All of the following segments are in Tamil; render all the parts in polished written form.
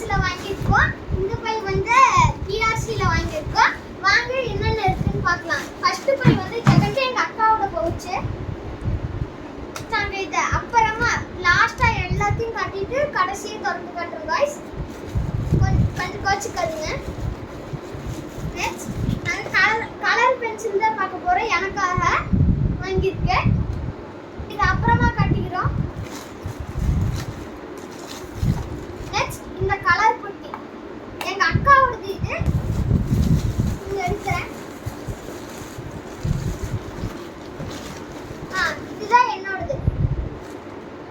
பிஎஸ்சில வாங்கியிருக்கோம். இந்த பை வந்து பிஆர்சில வாங்கியிருக்கோம். வாங்க என்னென்ன இருக்குன்னு பார்க்கலாம். ஃபர்ஸ்ட் பை வந்து செகண்ட் எங்க அக்காவோட பவுச்சு. நாங்க இதை அப்புறமா லாஸ்டா எல்லாத்தையும் காட்டிட்டு கடைசியை திறந்து காட்டுறோம் guys. கொஞ்சம் கோச்சுக்காதீங்க. நெக்ஸ்ட் நாங்கள் கலர் பென்சில் தான் பார்க்க போகிறோம். எனக்காக வாங்கியிருக்கேன். இது அப்புறமா காட்டிக்கிறோம். நெக்ஸ்ட் இந்த கலர் புட்டி எங்கள் அக்காவோடது. இது இங்கே எடுக்கிறேன். இதுதான் என்னோடது.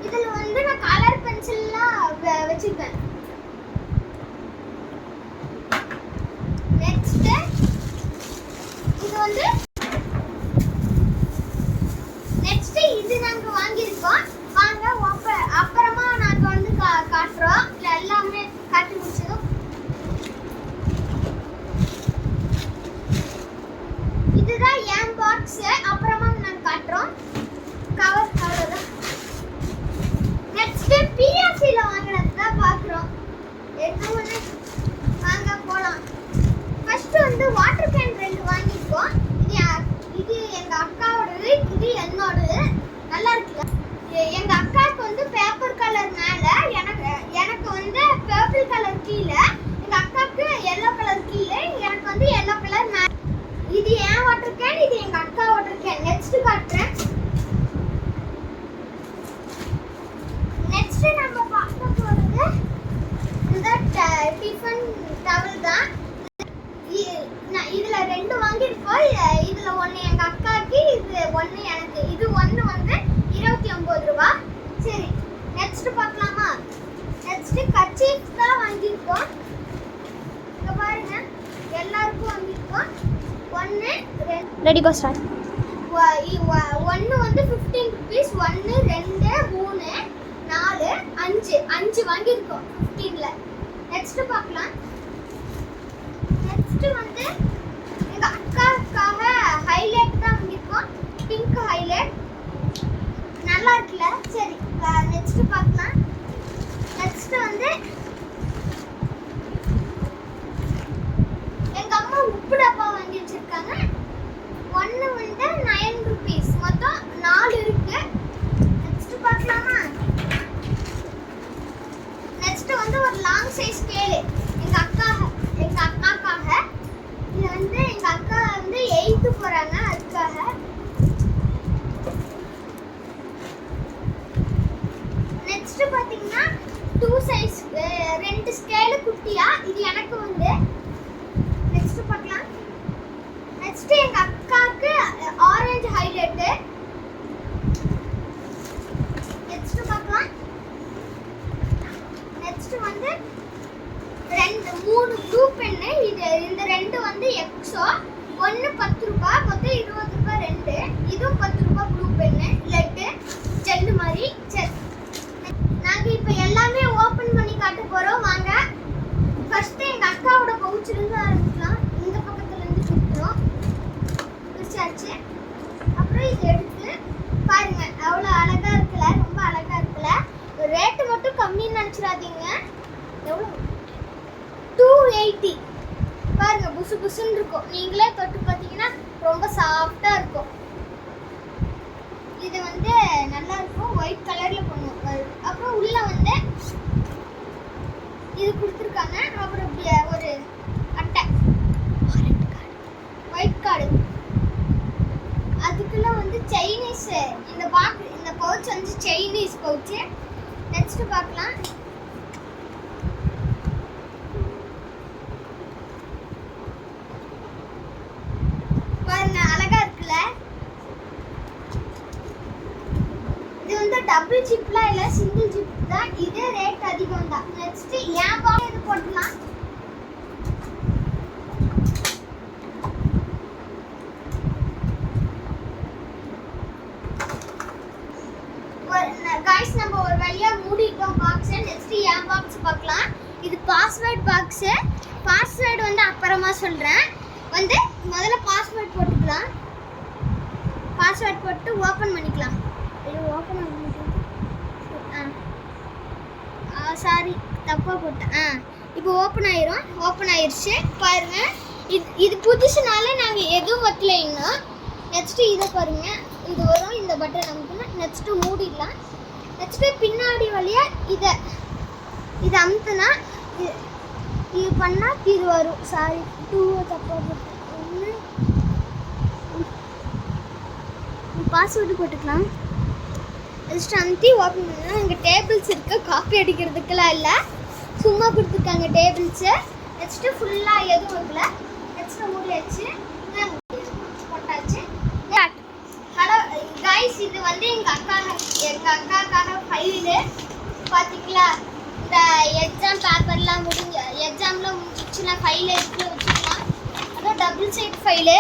இதில் வந்து நான் கலர் பென்சில்லாம் வச்சுருப்பேன். நெக்ஸ்ட் இது நாங்க வாங்கியிருக்கோம். வாங்க அப்புறமா நாங்க வந்து காட்டுறோம். எல்லாமே காட்டி முடிச்சதும் இதுதான் என் பாக்ஸ். அப்புறமா நாங்க காட்டுறோம். கவர் தான். நெக்ஸ்ட் பிஎஸ்சில வாங்கினது தான் பார்க்குறோம். வாங்க போலாம். ஃபர்ஸ்ட் வந்து வாட்டர் கேன் 2 வாங்கியிருக்கோம். இது எங்க அக்காவோடது, இது என்னோடது. நல்லா இருக்குல்ல? எங்க அக்காவுக்கு வந்து பேப்பர் கலர் மேல, எனக்கு வந்து பர்பிள் கலர் கீழே, எங்க அக்காவுக்கு எல்லோ கலர் கீழே, எனக்கு வந்து எல்லோ கலர் மேல. இது என் வாட்டர் கேன், இது எங்க அக்கா வாட்டர் கேன். நெக்ஸ்ட் காட்டுறேன். நெக்ஸ்ட் நம்ம பார்க்க போறது இந்த டிஃபன் டவல் தான். இதுல 2 வாங்கியிருக்கோம். இதுல 1 எங்க அக்காக்கு, இது 1 எனக்கு. இது 1 வந்து 29 ரூபாய். சரி, நெக்ஸ்ட் பார்க்கலாமா? நெக்ஸ்ட் கர்ச்சீஃப் தான் வாங்கியிருக்கோம். இங்க பாருங்க, எல்லாருக்கும் வாங்கியிருக்கோம். 1 ரெடி கோ ஸ்டார்ட். 1 வந்து 15 rupees. 1 2 3 4 5 வாங்கியிருக்கோம் 15ல. நெக்ஸ்ட் பார்க்கலாம். நெக்ஸ்ட் வந்து எங்க அக்காவுக்காக ஹைலைட் தான் வாங்கியிருக்கோம். பிங்க் ஹைலைட் நல்லா இருக்குல்ல? சரி, நெக்ஸ்ட் பார்க்கலாம். நெக்ஸ்ட் வந்து எங்க அம்மா உப்பு டப்பா வாங்கி வச்சிருக்காங்க. 1 வந்து 9 rupees. மொத்தம் 4 இருக்கு. நெக்ஸ்ட் பார்க்கலாமா? நெக்ஸ்ட் வந்து ஒரு லாங் சைஸ் ஸ்கேல் எங்க அக்காக்காக. இது வந்து எங்க அக்கா வந்து 8th போறாங்க, அதுக்காக. நெக்ஸ்ட் பாத்தீங்கன்னா 2 சைஸ் 2 ஸ்கேல் குட்டியா. இது எனக்கு வந்து. நெக்ஸ்ட் பார்க்கலாம். நெக்ஸ்ட் எங்க அக்காக்கு ஆரஞ்சு ஹைலைட். நெக்ஸ்ட் பார்க்கலாம். நெக்ஸ்ட் வந்து 3 ப்ளூ பென்னு. இந்த 2 வந்து எக்ஸோ. 1 10 ரூபாய், மொத்தம் 20 ரூபாய் 2. இதுவும் 10 ரூபாய் ப்ளூ பென்னு, லெட்டு ஜெல் மாதிரி. சரி, நாங்க இப்போ எல்லாமே ஓபன் பண்ணி காட்ட போறோம். வாங்க ஃபர்ஸ்ட் எங்க அக்காவோட பவுச்ல இருந்து ஆரம்பிக்கலாம். இந்த பக்கத்துல இருந்து சுத்துறோம். பிரிச்சாச்சு. அப்புறம் இது எடுத்து பாருங்க, அவ்வளவு அழகா இருக்குல்ல? ரொம்ப அழகா இருக்குல்ல? ரேட் மட்டும் கம்மின்னு நினைச்சிடாதீங்க. எவ்வளவு? 280. பாருங்க, புசு புசுன்னு இருக்கும். நீங்களே தொட்டு பார்த்தீங்கன்னா ரொம்ப சாஃப்டா இருக்கும். இது வந்து நல்லா இருக்கும். ஒயிட் கலர்ல பண்ணுவோம். அப்புறம் உள்ள வந்து இது கொடுத்துருக்காங்க. அப்புறம் ஒரு அட்டை, ஒயிட் கார்டு. அதுக்குள்ள வந்து சைனீஸ். இந்த பவுச் வந்து சைனீஸ் பவுச்சு. நெக்ஸ்ட் பார்க்கலாம். பாருங்க, அழகா இருக்குல்ல? இது வந்து டபுள் ஜிப்லாம் இல்ல, சிங்கிள் ஜிப் தான். இது ரேட் அதிகம் தான். நெக்ஸ்ட் ஏன் பாக்ஸ் இது போடலாம். गाइस, நம்ம ஒரு வழியா மூடிட்டோம் பாக்ஸ். நெக்ஸ்ட் ஏன் பாக்ஸ் பார்க்கலாம். இது பாஸ்வேர்ட் பாக்ஸ். பாஸ்வேர்ட் வந்து அப்புறமா சொல்றேன். வந்து முதல்ல பாஸ்வேர்ட் போட்டுக்கலாம். பாஸ்வேர்ட் போட்டு ஓபன் பண்ணிக்கலாம். இது ஓபன் பண்ணிட்டு சாரி தப்பா போட்டேன். இப்போ ஓப்பன் ஆயிரும். ஓப்பன் ஆயிருச்சு பாருங்க. இது புதுசுனால நாங்கள் எதுவும் வைக்கல இன்னும். நெக்ஸ்ட்டு இதை பாருங்க, இது வரும். இந்த பட்டன் அமுக்கணும். நெக்ஸ்ட்டு மூடிடலாம். நெக்ஸ்ட்டு பின்னாடி வழியாக இதை அமுத்துனா இது பண்ணால் இது வரும். சாரி 2 தப்பாக போட்டு 1 பாஸ்வேர்டு போட்டுக்கலாம். நெக்ஸ்ட்டு அமுத்தி ஓப்பன் பண்ணால் இங்கே டேபிள்ஸ் இருக்குது. காப்பி அடிக்கிறதுக்கெல்லாம் இல்லை, சும்மா கொடுத்துருக்காங்க டேபிள்ஸு. நெக்ஸ்ட்டு ஃபுல்லாக எதுவும் வைக்கல. நெக்ஸ்ட்டு மூடியாச்சு, போட்டாச்சு. ஹலோ கைஸ், இது வந்து எங்கள் அக்காக்காக ஃபைலு பார்த்தீங்களா. இந்த எக்ஸாம் பேப்பர்லாம் எக்ஸாம்லாம் முடிஞ்சிச்சுன்னா ஃபைல் எடுத்து வச்சுக்கலாம். அதுவும் டபுள் சைட் ஃபைலு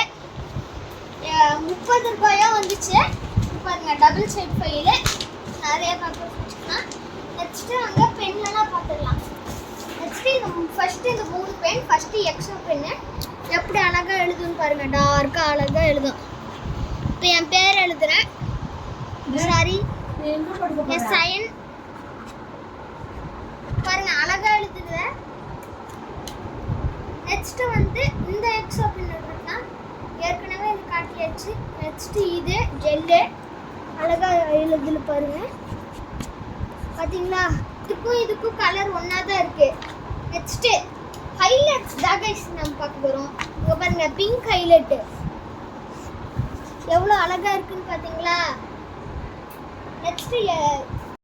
30 ரூபாயாக வந்துச்சு பாருங்க. டபுள் சைட் ஃபைலு நிறைய பேப்பர் வச்சுக்கலாம். நெக்ஸ்ட்டு அங்கே பென்லாம் பார்த்துடலாம். நெக்ஸ்ட்டு ஃபஸ்ட்டு இந்த 3 பென். ஃபஸ்ட்டு எக்ஸோ பென்னு எப்படி அழகாக எழுதுன்னு பாருங்கள். டார்க்காக அழகாக எழுதும். இப்போ என் பேர் எழுதுகிறேன். சாரி SIN பாருங்க, அழகாக எழுதுகிறேன். நெக்ஸ்ட்டு வந்து இந்த எக்ஸோ பென் எழுதுனா ஏற்கனவே இது காட்டியாச்சு. நெக்ஸ்ட்டு இது ஜெல்லு அழகாக எழுதுல பாருங்க. பார்த்தீங்களா, இதுக்கும் கலர் ஒன்றா தான் இருக்குது. நெக்ஸ்ட்டு ஹைலைட்ஸ் தான் கைஸ் நம்ம பார்க்க போகிறோம். இங்கே பாருங்கள், பிங்க் ஹைலைட்டு எவ்வளோ அழகாக இருக்குன்னு பார்த்தீங்களா. நெக்ஸ்ட்டு